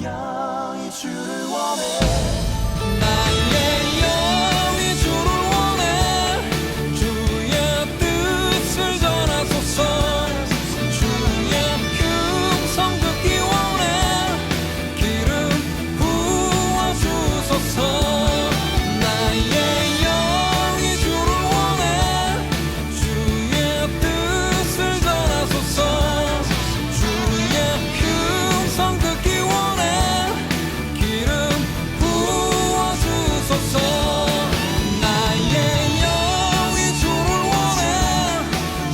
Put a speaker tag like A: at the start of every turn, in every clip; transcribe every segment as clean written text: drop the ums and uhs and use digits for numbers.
A: 영이 주를 원해.
B: 나의 영이 주를 원해. 주의 뜻을 전하소서. 주의 음성 듣기 원해. 기름 부어주소서. 나의 영이 주를 원해. 주의 뜻을 전하소서. 주의 음성 듣기 원해. 기름 부어주소서. 나의 영이 주를 원해.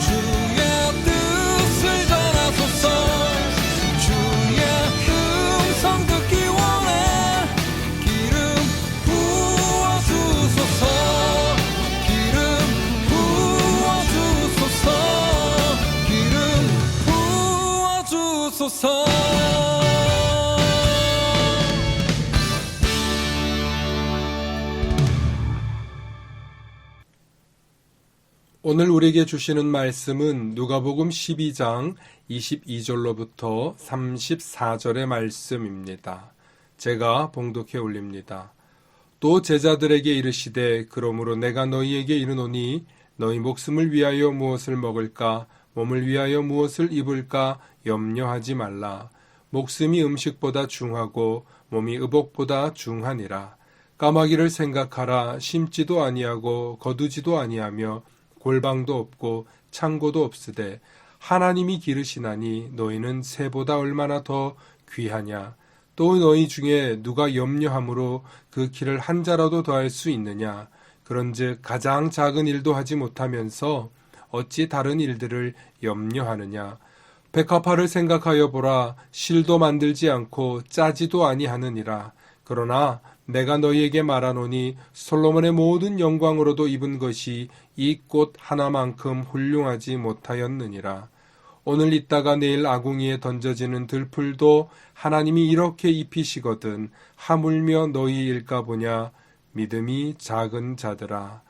B: 주의 뜻을 전하소서. 주의 음성 듣기 원해. 기름 부어주소서. 기름 부어주소서. 기름 부어주소서.
C: 오늘 우리에게 주시는 말씀은 누가복음 12장 22절로부터 34절의 말씀입니다. 제가 봉독해 올립니다. 또 제자들에게 이르시되 그러므로 내가 너희에게 이르노니 너희 목숨을 위하여 무엇을 먹을까 몸을 위하여 무엇을 입을까 염려하지 말라. 목숨이 음식보다 중하고 몸이 의복보다 중하니라. 까마귀를 생각하라. 심지도 아니하고 거두지도 아니하며 골방도 없고 창고도 없으되 하나님이 기르시나니 너희는 새보다 얼마나 더 귀하냐. 또 너희 중에 누가 염려함으로 그 키를 한 자라도 더할 수 있느냐. 그런즉 가장 작은 일도 하지 못하면서 어찌 다른 일들을 염려하느냐. 백합화를 생각하여 보라. 실도 만들지 않고 짜지도 아니하느니라. 그러나 내가 너희에게 말하노니 솔로몬의 모든 영광으로도 입은 것이 이 꽃 하나만큼 훌륭하지 못하였느니라. 오늘 있다가 내일 아궁이에 던져지는 들풀도 하나님이 이렇게 입히시거든 하물며 너희일까 보냐. 믿음이 작은 자들아.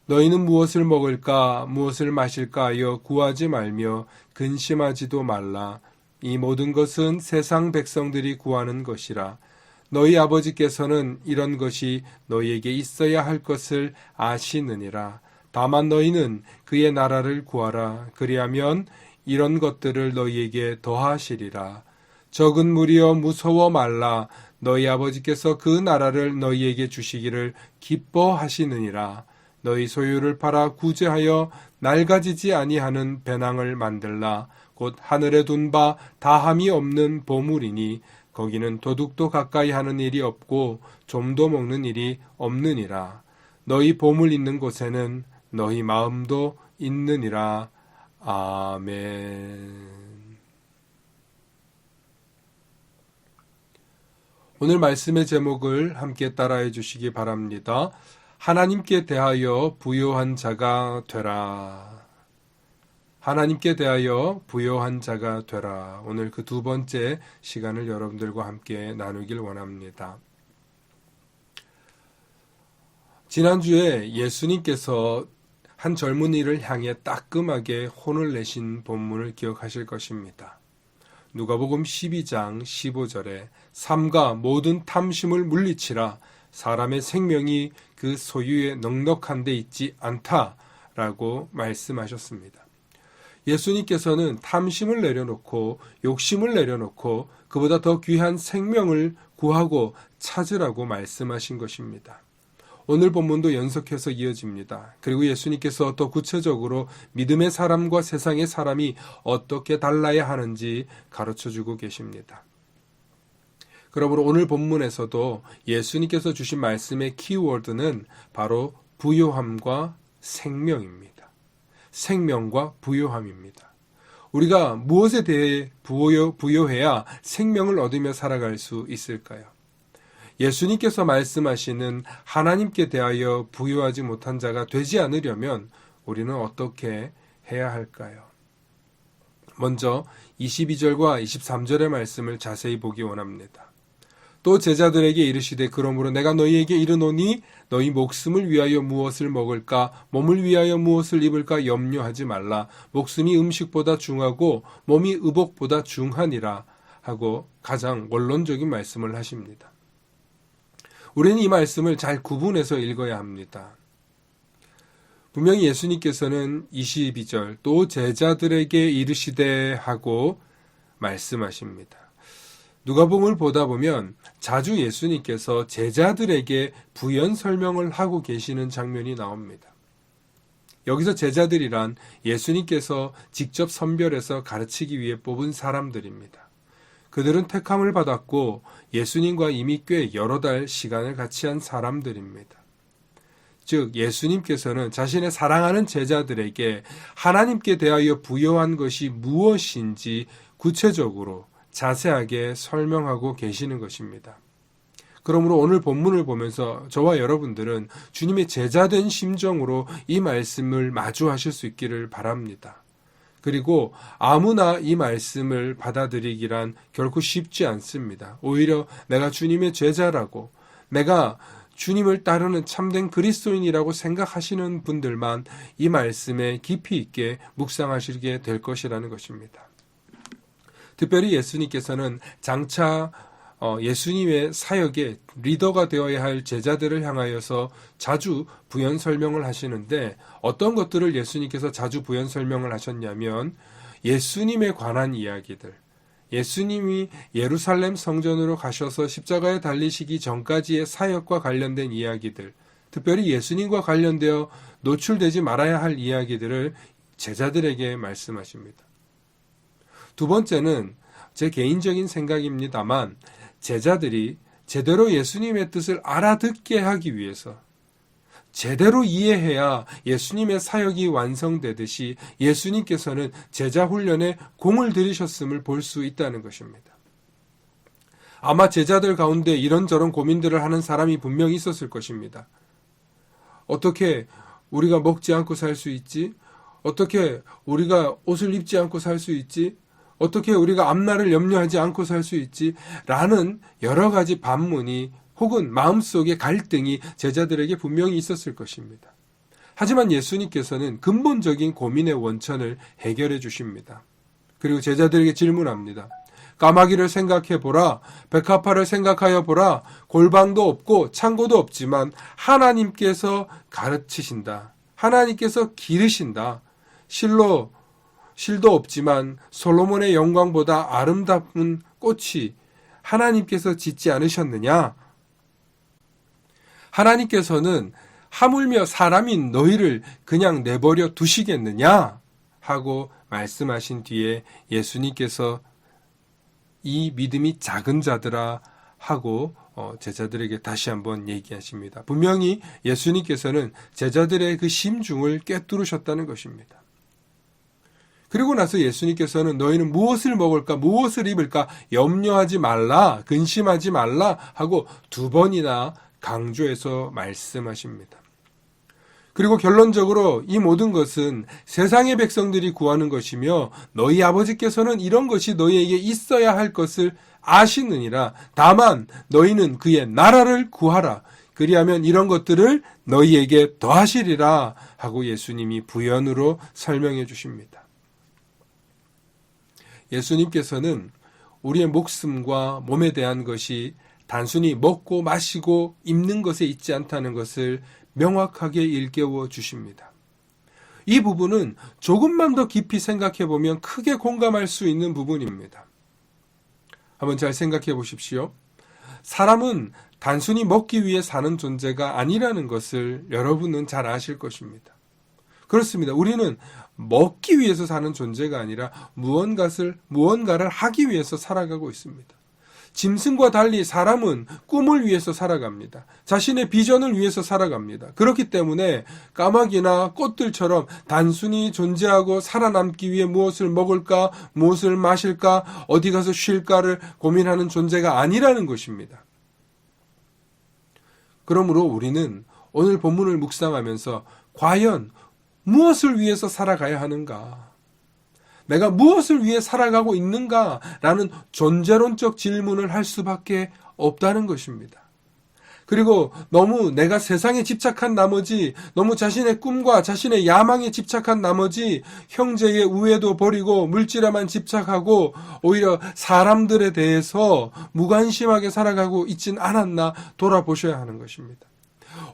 C: 너희는 무엇을 먹을까 무엇을 마실까 하여 구하지 말며 근심하지도 말라. 이 모든 것은 세상 백성들이 구하는 것이라. 너희 아버지께서는 이런 것이 너희에게 있어야 할 것을 아시느니라. 다만 너희는 그의 나라를 구하라. 그리하면 이런 것들을 너희에게 더하시리라. 적은 무리여 무서워 말라. 너희 아버지께서 그 나라를 너희에게 주시기를 기뻐하시느니라. 너희 소유를 팔아 구제하여 낡아지지 아니하는 배낭을 만들라. 곧 하늘에 둔 바 다함이 없는 보물이니 거기는 도둑도 가까이 하는 일이 없고 좀도 먹는 일이 없느니라. 너희 보물 있는 곳에는 너희 마음도 있느니라. 아멘. 오늘 말씀의 제목을 함께 따라해 주시기 바랍니다. 하나님께 대하여 부요한 자가 되라. 하나님께 대하여 부요한 자가 되라. 오늘 그 두 번째 시간을 여러분들과 함께 나누길 원합니다. 지난주에 예수님께서 한 젊은이를 향해 따끔하게 혼을 내신 본문을 기억하실 것입니다. 누가복음 12장 15절에 삼가 모든 탐심을 물리치라. 사람의 생명이 그 소유에 넉넉한 데 있지 않다라고 말씀하셨습니다. 예수님께서는 탐심을 내려놓고 욕심을 내려놓고 그보다 더 귀한 생명을 구하고 찾으라고 말씀하신 것입니다. 오늘 본문도 연속해서 이어집니다. 그리고 예수님께서 또 구체적으로 믿음의 사람과 세상의 사람이 어떻게 달라야 하는지 가르쳐주고 계십니다. 그러므로 오늘 본문에서도 예수님께서 주신 말씀의 키워드는 바로 부요함과 생명입니다. 생명과 부요함입니다. 우리가 무엇에 대해 부요해야 생명을 얻으며 살아갈 수 있을까요? 예수님께서 말씀하시는 하나님께 대하여 부요하지 못한 자가 되지 않으려면 우리는 어떻게 해야 할까요? 먼저 22절과 23절의 말씀을 자세히 보기 원합니다. 또 제자들에게 이르시되 그러므로 내가 너희에게 이르노니 너희 목숨을 위하여 무엇을 먹을까 몸을 위하여 무엇을 입을까 염려하지 말라. 목숨이 음식보다 중하고 몸이 의복보다 중하니라. 하고 가장 원론적인 말씀을 하십니다. 우리는 이 말씀을 잘 구분해서 읽어야 합니다. 분명히 예수님께서는 22절 또 제자들에게 이르시되 하고 말씀하십니다. 누가복음을 보다 보면 자주 예수님께서 제자들에게 부연 설명을 하고 계시는 장면이 나옵니다. 여기서 제자들이란 예수님께서 직접 선별해서 가르치기 위해 뽑은 사람들입니다. 그들은 택함을 받았고 예수님과 이미 꽤 여러 달 시간을 같이 한 사람들입니다. 즉 예수님께서는 자신의 사랑하는 제자들에게 하나님께 대하여 부여한 것이 무엇인지 구체적으로 자세하게 설명하고 계시는 것입니다. 그러므로 오늘 본문을 보면서 저와 여러분들은 주님의 제자된 심정으로 이 말씀을 마주하실 수 있기를 바랍니다. 그리고 아무나 이 말씀을 받아들이기란 결코 쉽지 않습니다. 오히려 내가 주님의 제자라고, 내가 주님을 따르는 참된 그리스도인이라고 생각하시는 분들만 이 말씀에 깊이 있게 묵상하시게 될 것이라는 것입니다. 특별히 예수님께서는 장차 예수님의 사역의 리더가 되어야 할 제자들을 향하여서 자주 부연 설명을 하시는데 어떤 것들을 예수님께서 자주 부연 설명을 하셨냐면 예수님에 관한 이야기들, 예수님이 예루살렘 성전으로 가셔서 십자가에 달리시기 전까지의 사역과 관련된 이야기들, 특별히 예수님과 관련되어 노출되지 말아야 할 이야기들을 제자들에게 말씀하십니다. 두 번째는 제 개인적인 생각입니다만 제자들이 제대로 예수님의 뜻을 알아듣게 하기 위해서 제대로 이해해야 예수님의 사역이 완성되듯이 예수님께서는 제자 훈련에 공을 들이셨음을 볼 수 있다는 것입니다. 아마 제자들 가운데 이런저런 고민들을 하는 사람이 분명히 있었을 것입니다. 어떻게 우리가 먹지 않고 살 수 있지? 어떻게 우리가 옷을 입지 않고 살 수 있지? 어떻게 우리가 앞날을 염려하지 않고 살 수 있지? 라는 여러 가지 반문이 혹은 마음속의 갈등이 제자들에게 분명히 있었을 것입니다. 하지만 예수님께서는 근본적인 고민의 원천을 해결해 주십니다. 그리고 제자들에게 질문합니다. 까마귀를 생각해 보라, 백합화를 생각하여 보라, 골방도 없고 창고도 없지만 하나님께서 가르치신다. 하나님께서 기르신다. 실도 없지만 솔로몬의 영광보다 아름다운 꽃이 하나님께서 짓지 않으셨느냐? 하나님께서는 하물며 사람인 너희를 그냥 내버려 두시겠느냐? 하고 말씀하신 뒤에 예수님께서 이 믿음이 작은 자들아 하고 제자들에게 다시 한번 얘기하십니다. 분명히 예수님께서는 제자들의 그 심중을 꿰뚫으셨다는 것입니다. 그리고 나서 예수님께서는 너희는 무엇을 먹을까, 무엇을 입을까 염려하지 말라, 근심하지 말라 하고 두 번이나 강조해서 말씀하십니다. 그리고 결론적으로 이 모든 것은 세상의 백성들이 구하는 것이며 너희 아버지께서는 이런 것이 너희에게 있어야 할 것을 아시느니라. 다만 너희는 그의 나라를 구하라. 그리하면 이런 것들을 너희에게 더하시리라 하고 예수님이 부연으로 설명해 주십니다. 예수님께서는 우리의 목숨과 몸에 대한 것이 단순히 먹고 마시고 입는 것에 있지 않다는 것을 명확하게 일깨워 주십니다. 이 부분은 조금만 더 깊이 생각해 보면 크게 공감할 수 있는 부분입니다. 한번 잘 생각해 보십시오. 사람은 단순히 먹기 위해 사는 존재가 아니라는 것을 여러분은 잘 아실 것입니다. 그렇습니다. 우리는 먹기 위해서 사는 존재가 아니라 무언가를 하기 위해서 살아가고 있습니다. 짐승과 달리 사람은 꿈을 위해서 살아갑니다. 자신의 비전을 위해서 살아갑니다. 그렇기 때문에 까마귀나 꽃들처럼 단순히 존재하고 살아남기 위해 무엇을 먹을까, 무엇을 마실까, 어디 가서 쉴까를 고민하는 존재가 아니라는 것입니다. 그러므로 우리는 오늘 본문을 묵상하면서 과연 무엇을 위해서 살아가야 하는가? 내가 무엇을 위해 살아가고 있는가? 라는 존재론적 질문을 할 수밖에 없다는 것입니다. 그리고 너무 내가 세상에 집착한 나머지, 너무 자신의 꿈과 자신의 야망에 집착한 나머지 형제의 우애도 버리고 물질에만 집착하고 오히려 사람들에 대해서 무관심하게 살아가고 있진 않았나 돌아보셔야 하는 것입니다.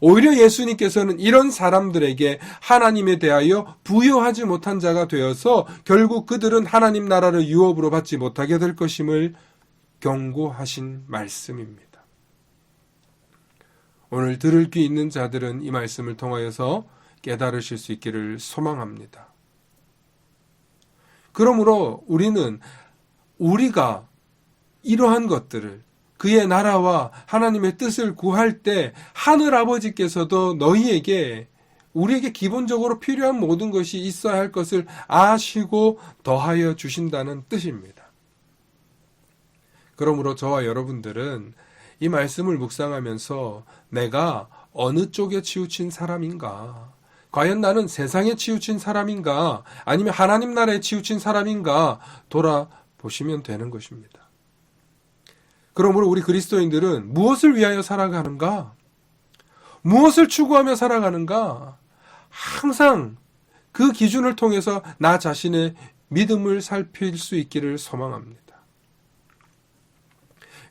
C: 오히려 예수님께서는 이런 사람들에게 하나님에 대하여 부여하지 못한 자가 되어서 결국 그들은 하나님 나라를 유업으로 받지 못하게 될 것임을 경고하신 말씀입니다. 오늘 들을 귀 있는 자들은 이 말씀을 통하여서 깨달으실 수 있기를 소망합니다. 그러므로 우리가 이러한 것들을 그의 나라와 하나님의 뜻을 구할 때 하늘 아버지께서도 우리에게 기본적으로 필요한 모든 것이 있어야 할 것을 아시고 더하여 주신다는 뜻입니다. 그러므로 저와 여러분들은 이 말씀을 묵상하면서 내가 어느 쪽에 치우친 사람인가? 과연 나는 세상에 치우친 사람인가? 아니면 하나님 나라에 치우친 사람인가? 돌아보시면 되는 것입니다. 그러므로 우리 그리스도인들은 무엇을 위하여 살아가는가? 무엇을 추구하며 살아가는가? 항상 그 기준을 통해서 나 자신의 믿음을 살필 수 있기를 소망합니다.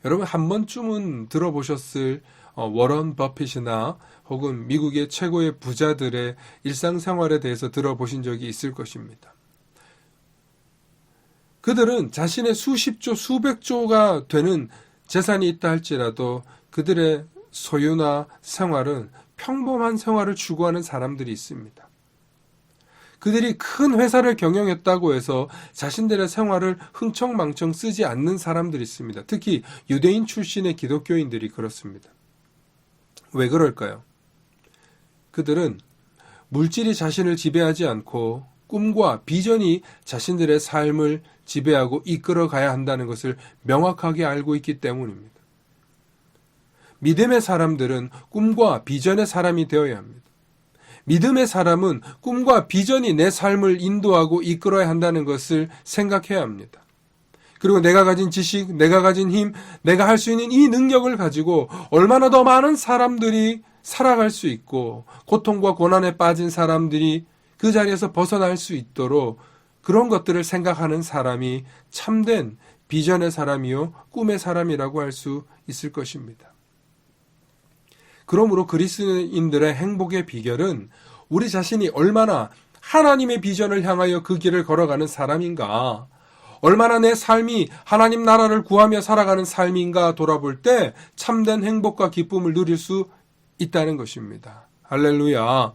C: 여러분 한 번쯤은 들어보셨을 워런 버핏이나 혹은 미국의 최고의 부자들의 일상생활에 대해서 들어보신 적이 있을 것입니다. 그들은 자신의 수십조, 수백조가 되는 재산이 있다 할지라도 그들의 소유나 생활은 평범한 생활을 추구하는 사람들이 있습니다. 그들이 큰 회사를 경영했다고 해서 자신들의 생활을 흥청망청 쓰지 않는 사람들이 있습니다. 특히 유대인 출신의 기독교인들이 그렇습니다. 왜 그럴까요? 그들은 물질이 자신을 지배하지 않고 꿈과 비전이 자신들의 삶을 지배하고 이끌어가야 한다는 것을 명확하게 알고 있기 때문입니다. 믿음의 사람들은 꿈과 비전의 사람이 되어야 합니다. 믿음의 사람은 꿈과 비전이 내 삶을 인도하고 이끌어야 한다는 것을 생각해야 합니다. 그리고 내가 가진 지식, 내가 가진 힘, 내가 할 수 있는 이 능력을 가지고 얼마나 더 많은 사람들이 살아갈 수 있고 고통과 고난에 빠진 사람들이 그 자리에서 벗어날 수 있도록 그런 것들을 생각하는 사람이 참된 비전의 사람이요 꿈의 사람이라고 할 수 있을 것입니다. 그러므로 그리스도인들의 행복의 비결은 우리 자신이 얼마나 하나님의 비전을 향하여 그 길을 걸어가는 사람인가, 얼마나 내 삶이 하나님 나라를 구하며 살아가는 삶인가 돌아볼 때 참된 행복과 기쁨을 누릴 수 있다는 것입니다. 할렐루야.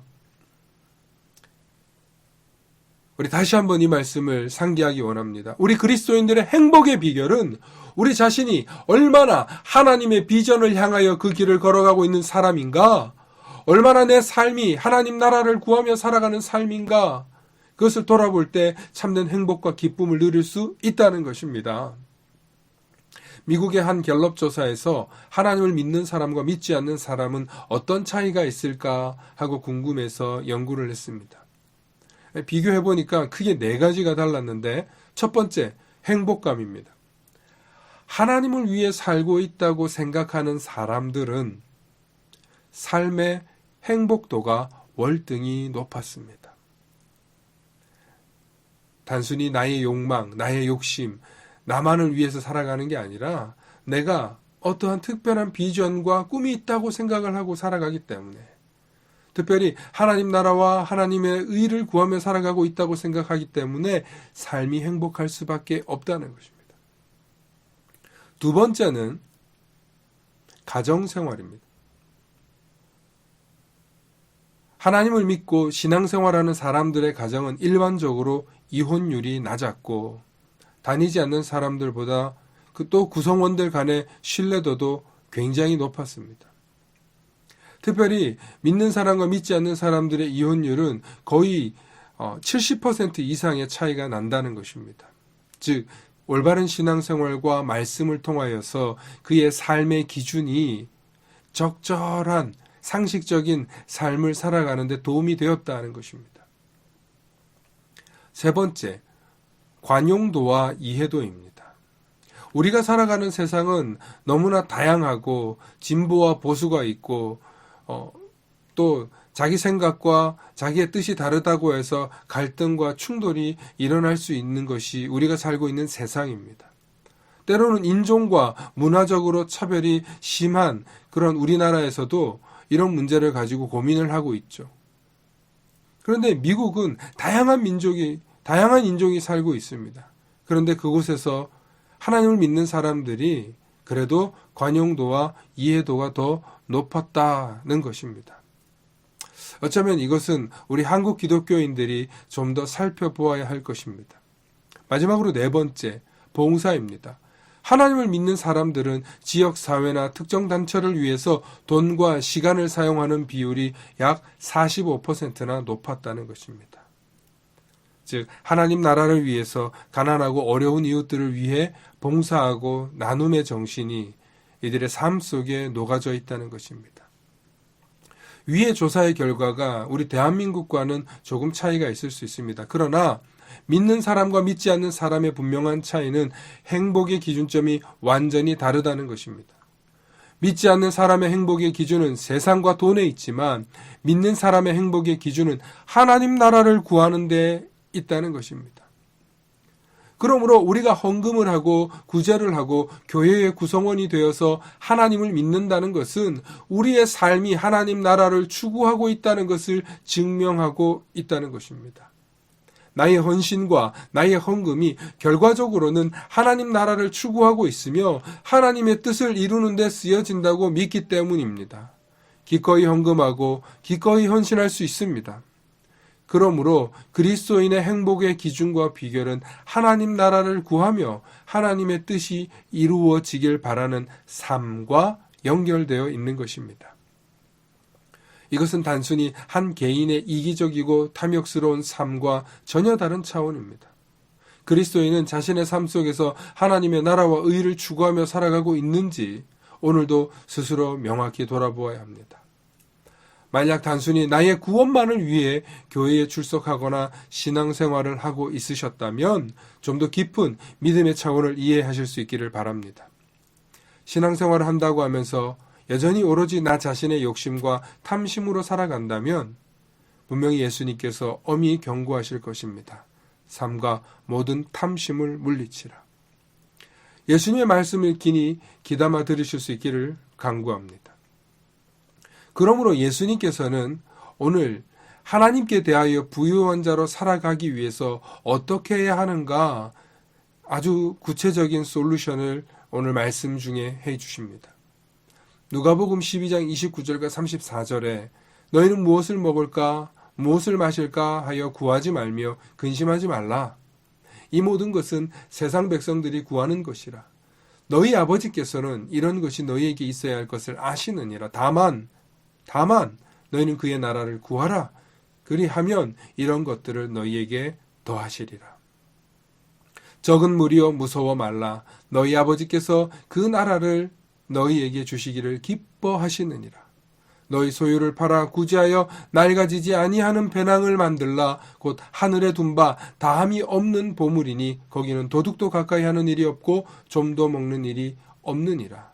C: 우리 다시 한번 이 말씀을 상기하기 원합니다. 우리 그리스도인들의 행복의 비결은 우리 자신이 얼마나 하나님의 비전을 향하여 그 길을 걸어가고 있는 사람인가, 얼마나 내 삶이 하나님 나라를 구하며 살아가는 삶인가, 그것을 돌아볼 때 참된 행복과 기쁨을 누릴 수 있다는 것입니다. 미국의 한 갤럽 조사에서 하나님을 믿는 사람과 믿지 않는 사람은 어떤 차이가 있을까 하고 궁금해서 연구를 했습니다. 비교해보니까 크게 4가지가 달랐는데 첫 번째, 행복감입니다. 하나님을 위해 살고 있다고 생각하는 사람들은 삶의 행복도가 월등히 높았습니다. 단순히 나의 욕망, 나의 욕심, 나만을 위해서 살아가는 게 아니라 내가 어떠한 특별한 비전과 꿈이 있다고 생각을 하고 살아가기 때문에, 특별히 하나님 나라와 하나님의 의를 구하며 살아가고 있다고 생각하기 때문에 삶이 행복할 수밖에 없다는 것입니다. 두 번째는 가정생활입니다. 하나님을 믿고 신앙생활하는 사람들의 가정은 일반적으로 이혼율이 낮았고 다니지 않는 사람들보다 또 구성원들 간의 신뢰도도 굉장히 높았습니다. 특별히 믿는 사람과 믿지 않는 사람들의 이혼율은 거의 70% 이상의 차이가 난다는 것입니다. 즉 올바른 신앙생활과 말씀을 통하여서 그의 삶의 기준이 적절한 상식적인 삶을 살아가는 데 도움이 되었다는 것입니다. 세 번째, 관용도와 이해도입니다. 우리가 살아가는 세상은 너무나 다양하고 진보와 보수가 있고 또 자기 생각과 자기의 뜻이 다르다고 해서 갈등과 충돌이 일어날 수 있는 것이 우리가 살고 있는 세상입니다. 때로는 인종과 문화적으로 차별이 심한 그런 우리나라에서도 이런 문제를 가지고 고민을 하고 있죠. 그런데 미국은 다양한 인종이 살고 있습니다. 그런데 그곳에서 하나님을 믿는 사람들이 그래도 관용도와 이해도가 더 높았다는 것입니다. 어쩌면 이것은 우리 한국 기독교인들이 좀 더 살펴보아야 할 것입니다. 마지막으로 네 번째, 봉사입니다. 하나님을 믿는 사람들은 지역사회나 특정 단체를 위해서 돈과 시간을 사용하는 비율이 약 45%나 높았다는 것입니다. 즉 하나님 나라를 위해서 가난하고 어려운 이웃들을 위해 봉사하고 나눔의 정신이 이들의 삶 속에 녹아져 있다는 것입니다. 위의 조사의 결과가 우리 대한민국과는 조금 차이가 있을 수 있습니다. 그러나 믿는 사람과 믿지 않는 사람의 분명한 차이는 행복의 기준점이 완전히 다르다는 것입니다. 믿지 않는 사람의 행복의 기준은 세상과 돈에 있지만 믿는 사람의 행복의 기준은 하나님 나라를 구하는 데 있다는 것입니다. 그러므로 우리가 헌금을 하고 구제를 하고 교회의 구성원이 되어서 하나님을 믿는다는 것은 우리의 삶이 하나님 나라를 추구하고 있다는 것을 증명하고 있다는 것입니다. 나의 헌신과 나의 헌금이 결과적으로는 하나님 나라를 추구하고 있으며 하나님의 뜻을 이루는 데 쓰여진다고 믿기 때문입니다. 기꺼이 헌금하고 기꺼이 헌신할 수 있습니다. 그러므로 그리스도인의 행복의 기준과 비결은 하나님 나라를 구하며 하나님의 뜻이 이루어지길 바라는 삶과 연결되어 있는 것입니다. 이것은 단순히 한 개인의 이기적이고 탐욕스러운 삶과 전혀 다른 차원입니다. 그리스도인은 자신의 삶 속에서 하나님의 나라와 의를 추구하며 살아가고 있는지 오늘도 스스로 명확히 돌아보아야 합니다. 만약 단순히 나의 구원만을 위해 교회에 출석하거나 신앙생활을 하고 있으셨다면 좀 더 깊은 믿음의 차원을 이해하실 수 있기를 바랍니다. 신앙생활을 한다고 하면서 여전히 오로지 나 자신의 욕심과 탐심으로 살아간다면 분명히 예수님께서 엄히 경고하실 것입니다. 삼가 모든 탐심을 물리치라. 예수님의 말씀을 기니 귀담아 들으실 수 있기를 간구합니다. 그러므로 예수님께서는 오늘 하나님께 대하여 부유한 자로 살아가기 위해서 어떻게 해야 하는가 아주 구체적인 솔루션을 오늘 말씀 중에 해 주십니다. 누가복음 12장 29절과 34절에 너희는 무엇을 먹을까 무엇을 마실까 하여 구하지 말며 근심하지 말라. 이 모든 것은 세상 백성들이 구하는 것이라. 너희 아버지께서는 이런 것이 너희에게 있어야 할 것을 아시느니라. 다만 너희는 그의 나라를 구하라. 그리하면 이런 것들을 너희에게 더하시리라. 적은 무리여 무서워 말라. 너희 아버지께서 그 나라를 너희에게 주시기를 기뻐하시느니라. 너희 소유를 팔아 구제하여 낡아지지 아니하는 배낭을 만들라. 곧 하늘에 둔 바 다함이 없는 보물이니 거기는 도둑도 가까이 하는 일이 없고 좀도 먹는 일이 없느니라.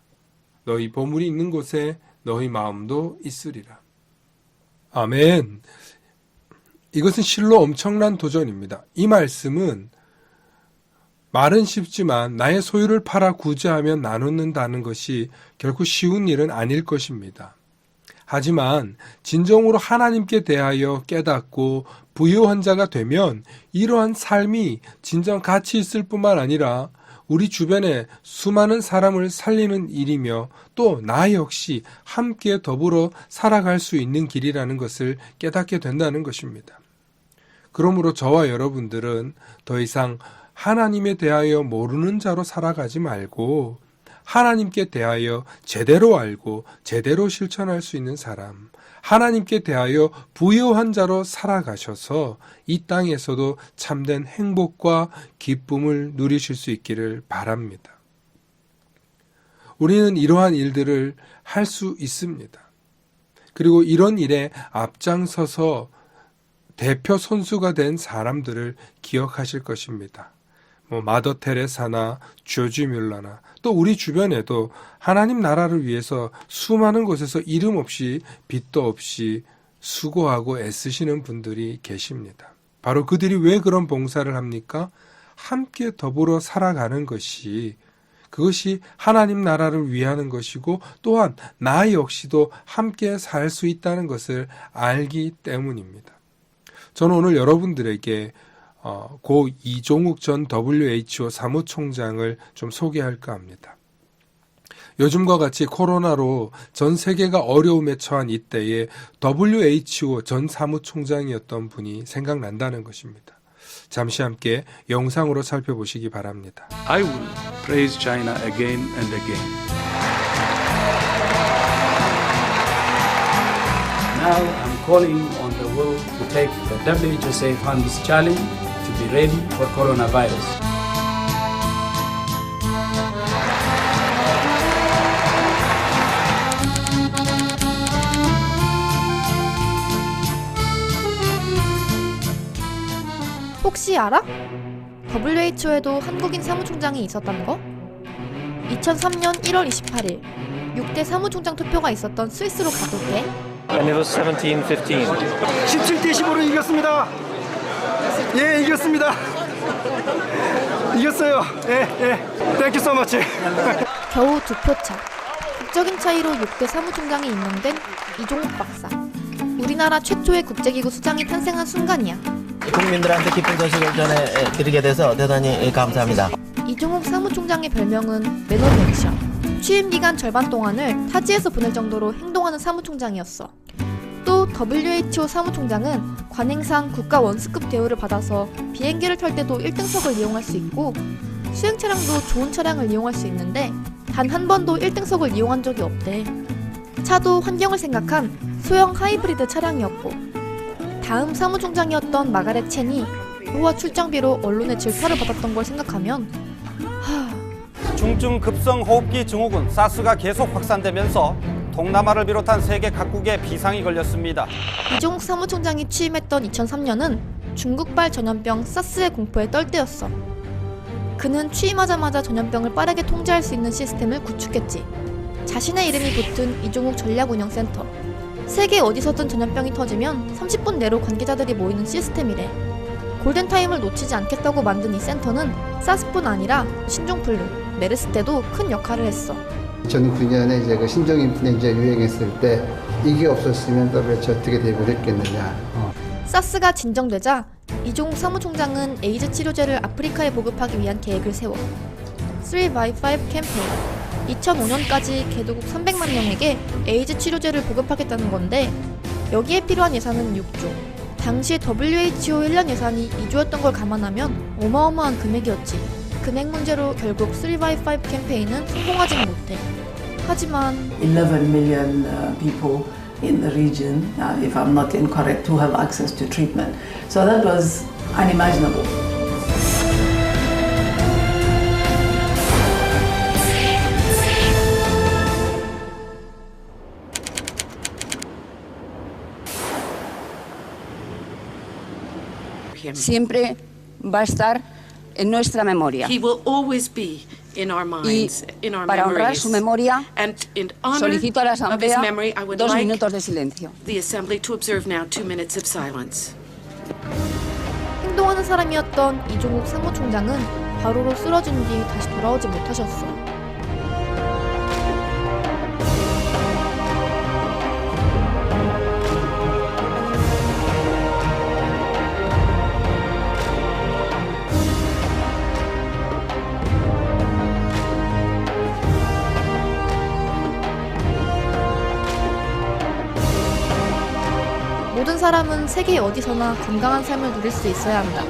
C: 너희 보물이 있는 곳에 너희 마음도 있으리라. 아멘. 이것은 실로 엄청난 도전입니다. 이 말씀은 말은 쉽지만 나의 소유를 팔아 구제하며 나누는다는 것이 결코 쉬운 일은 아닐 것입니다. 하지만 진정으로 하나님께 대하여 깨닫고 부유한 자가 되면 이러한 삶이 진정 가치 있을 뿐만 아니라 우리 주변에 수많은 사람을 살리는 일이며 또 나 역시 함께 더불어 살아갈 수 있는 길이라는 것을 깨닫게 된다는 것입니다. 그러므로 저와 여러분들은 더 이상 하나님에 대하여 모르는 자로 살아가지 말고 하나님께 대하여 제대로 알고 제대로 실천할 수 있는 사람, 하나님께 대하여 부유한 자로 살아가셔서 이 땅에서도 참된 행복과 기쁨을 누리실 수 있기를 바랍니다. 우리는 이러한 일들을 할 수 있습니다. 그리고 이런 일에 앞장서서 대표 선수가 된 사람들을 기억하실 것입니다. 마더 테레사나 조지 뮬러나 또 우리 주변에도 하나님 나라를 위해서 수많은 곳에서 이름 없이 빚도 없이 수고하고 애쓰시는 분들이 계십니다. 바로 그들이 왜 그런 봉사를 합니까? 함께 더불어 살아가는 것이 그것이 하나님 나라를 위하는 것이고 또한 나 역시도 함께 살 수 있다는 것을 알기 때문입니다. 저는 오늘 여러분들에게 고 이종욱 전 WHO 사무총장을 좀 소개할까 합니다. 요즘과 같이 코로나로 전 세계가 어려움에 처한 이때에 WHO 전 사무총장이었던 분이 생각난다는 것입니다. 잠시 함께 영상으로 살펴보시기 바랍니다.
D: I will praise China again and again.
E: Now I'm calling on the world to take the WHO Safe Hands Challenge to be ready for coronavirus.
F: 혹시 알아? WHO에도 한국인 사무총장이 있었다는 거? 2003년 1월 28일 6대 사무총장 투표가 있었던 스위스로 가볼게.
G: And it was 17-15.
H: 17대 15로 이겼습니다. 예, 이겼습니다. 이겼어요. 예. Thank you so much.
F: 겨우 두 표 차. 극적인 차이로 6대 사무총장이 임명된 이종욱 박사. 우리나라 최초의 국제기구 수장이 탄생한 순간이야.
G: 국민들한테 기쁜 소식을 전해드리게 돼서 대단히 감사합니다.
F: 이종욱 사무총장의 별명은 맨 오브 액션. 취임 기간 절반 동안을 타지에서 보낼 정도로 행동하는 사무총장이었어. 또 WHO 사무총장은 관행상 국가 원수급 대우를 받아서 비행기를 탈 때도 1등석을 이용할 수 있고 수행 차량도 좋은 차량을 이용할 수 있는데 단 한 번도 1등석을 이용한 적이 없대. 차도 환경을 생각한 소형 하이브리드 차량이었고 다음 사무총장이었던 마가렛 첸이 호화 출장비로 언론의 질타를 받았던 걸 생각하면
I: 중증 급성 호흡기 증후군 사스가 계속 확산되면서 동남아를 비롯한 세계 각국에 비상이 걸렸습니다.
F: 이종욱 사무총장이 취임했던 2003년은 중국발 전염병 사스의 공포에 떨 때였어. 그는 취임하자마자 전염병을 빠르게 통제할 수 있는 시스템을 구축했지. 자신의 이름이 붙은 이종욱 전략운영센터. 세계 어디서든 전염병이 터지면 30분 내로 관계자들이 모이는 시스템이래. 골든타임을 놓치지 않겠다고 만든 이 센터는 사스뿐 아니라 신종플루, 메르스 때도 큰 역할을 했어.
J: 2009년에 이제 그 신종 인플루엔자 유행했을 때 이게 없었으면 WHO 어떻게 대비를 했겠느냐.
F: 사스가 진정되자 이종욱 사무총장은 에이즈 치료제를 아프리카에 보급하기 위한 계획을 세워 3by5 캠페인 2005년까지 개도국 300만 명에게 에이즈 치료제를 보급하겠다는 건데 여기에 필요한 예산은 6조. 당시 WHO 1년 예산이 2조였던 걸 감안하면 어마어마한 금액이었지. 금액 문제로 결국 3by5 캠페인은 성공하진 못해. 하지만
K: 11 million people in the region, if I'm not incorrect, who have access to treatment. So that was unimaginable.
L: Siempre va a estar en nuestra memoria.
M: He will always be in our minds, in our
L: para honrar
M: memories.
L: su memoria,
M: And in honor
L: solicito a la
M: of his
L: Asamblea
M: memory, I would
L: 2
M: like
L: minutos de silencio.
M: the Assembly to observe now 2 minutes of silence.
F: 행동하는 사람이었던 이종욱 사무총장은 과로로 쓰러진 뒤 다시 돌아오지 못하셨어. 모든 사람은 세계 어디서나 건강한 삶을 누릴 수 있어야 한다.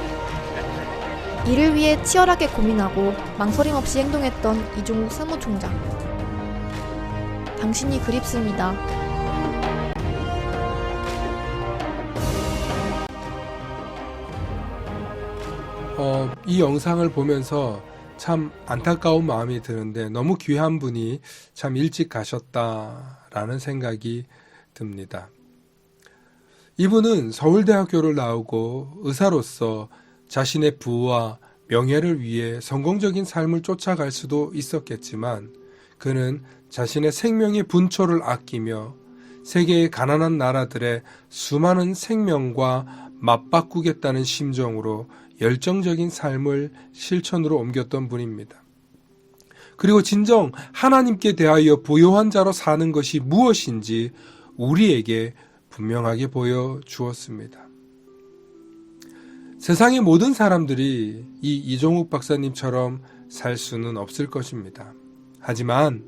F: 이를 위해 치열하게 고민하고 망설임 없이 행동했던 이종욱 사무총장. 당신이 그립습니다.
C: 이 영상을 보면서 참 안타까운 마음이 드는데 너무 귀한 분이 참 일찍 가셨다라는 생각이 듭니다. 이분은 서울대학교를 나오고 의사로서 자신의 부와 명예를 위해 성공적인 삶을 쫓아갈 수도 있었겠지만 그는 자신의 생명의 분초를 아끼며 세계의 가난한 나라들의 수많은 생명과 맞바꾸겠다는 심정으로 열정적인 삶을 실천으로 옮겼던 분입니다. 그리고 진정 하나님께 대하여 부요한 자로 사는 것이 무엇인지 우리에게 분명하게 보여주었습니다. 세상의 모든 사람들이 이 이종욱 박사님처럼 살 수는 없을 것입니다. 하지만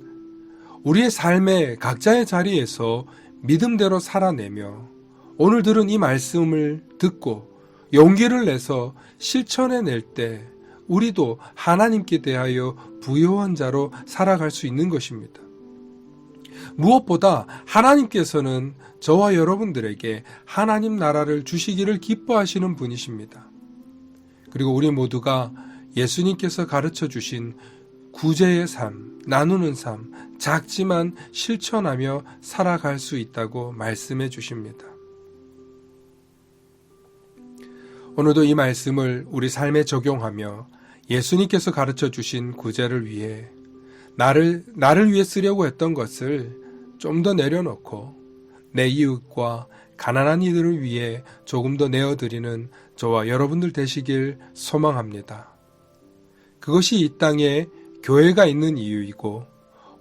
C: 우리의 삶의 각자의 자리에서 믿음대로 살아내며 오늘 들은 이 말씀을 듣고 용기를 내서 실천해낼 때 우리도 하나님께 대하여 부요한 자로 살아갈 수 있는 것입니다. 무엇보다 하나님께서는 저와 여러분들에게 하나님 나라를 주시기를 기뻐하시는 분이십니다. 그리고 우리 모두가 예수님께서 가르쳐 주신 구제의 삶, 나누는 삶, 작지만 실천하며 살아갈 수 있다고 말씀해 주십니다. 오늘도 이 말씀을 우리 삶에 적용하며 예수님께서 가르쳐 주신 구제를 위해 나를 위해 쓰려고 했던 것을 좀 더 내려놓고 내 이웃과 가난한 이들을 위해 조금 더 내어드리는 저와 여러분들 되시길 소망합니다. 그것이 이 땅에 교회가 있는 이유이고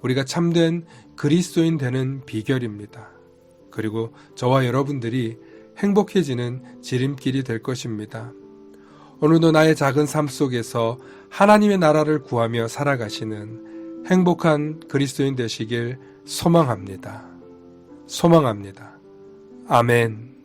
C: 우리가 참된 그리스도인 되는 비결입니다. 그리고 저와 여러분들이 행복해지는 지름길이 될 것입니다. 오늘도 나의 작은 삶 속에서 하나님의 나라를 구하며 살아가시는 행복한 그리스도인 되시길 소망합니다. 아멘.